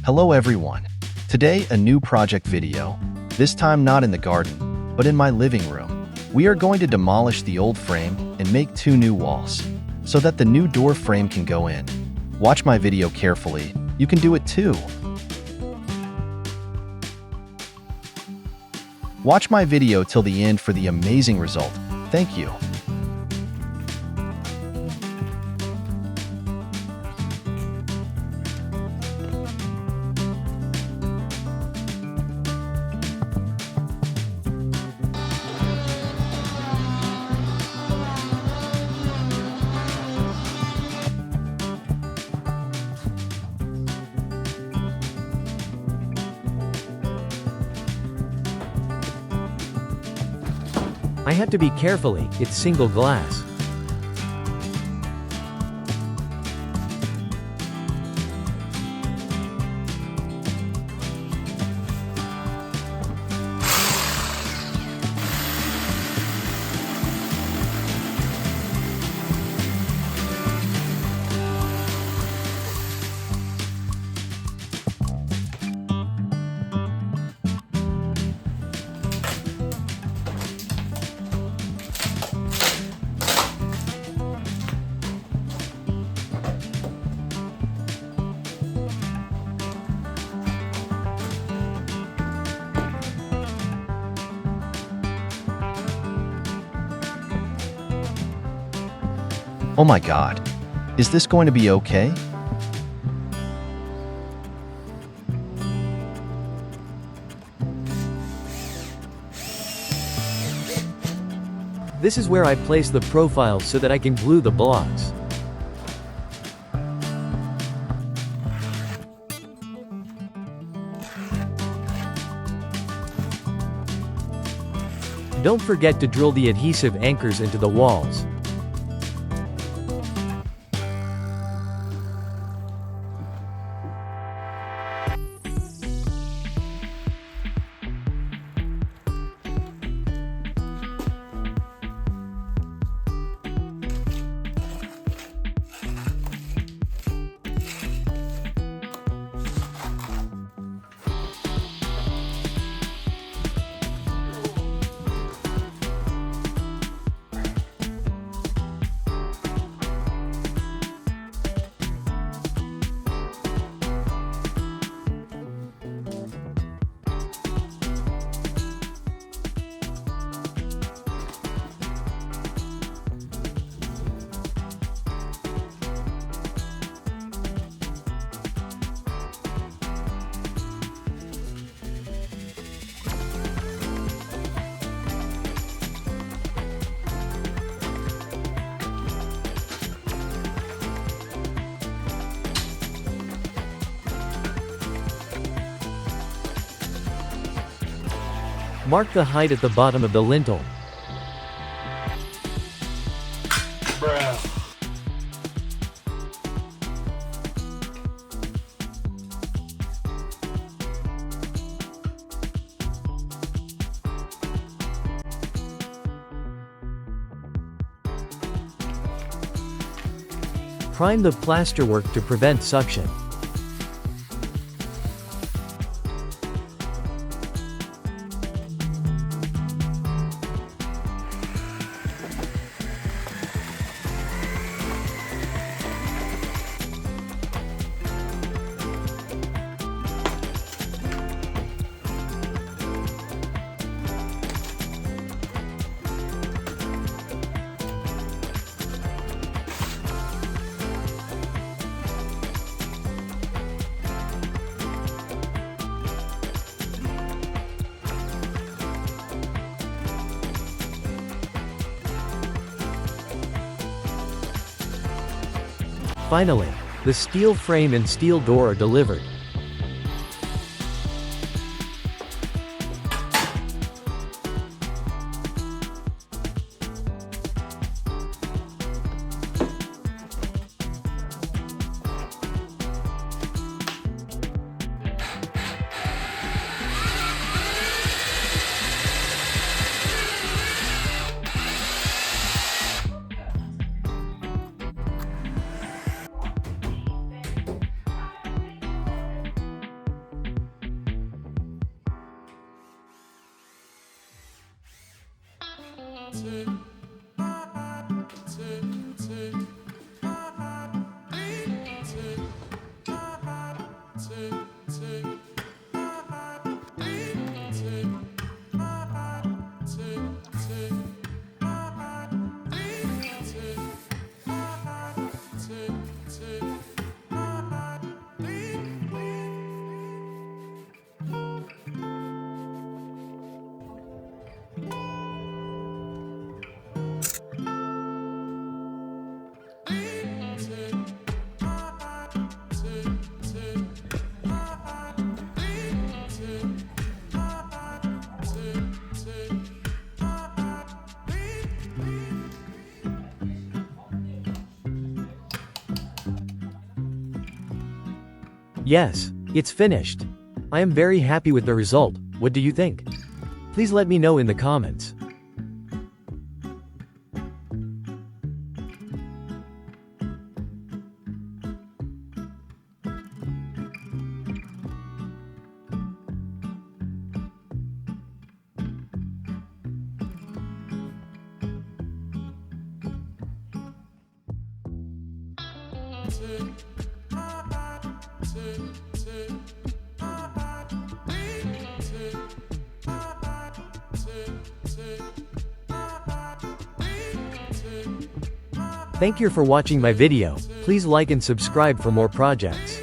Hello everyone. Today a new project video, this time not in the garden, but in my living room. We are going to demolish the old frame and make 2 new walls, so that the new door frame can go in. Watch my video carefully, you can do it too. Watch my video till the end for the amazing result. Thank you. I had to be carefully, it's single glass. Oh my god. Is this going to be okay? This is where I place the profiles so that I can glue the blocks. Don't forget to drill the adhesive anchors into the walls. Mark the height at the bottom of the lintel. Prime the plasterwork to prevent suction. Finally, the steel frame and steel door are delivered. Yes, it's finished. I am very happy with the result. What do you think? Please let me know in the comments. Thank you for watching my video. Please like and subscribe for more projects.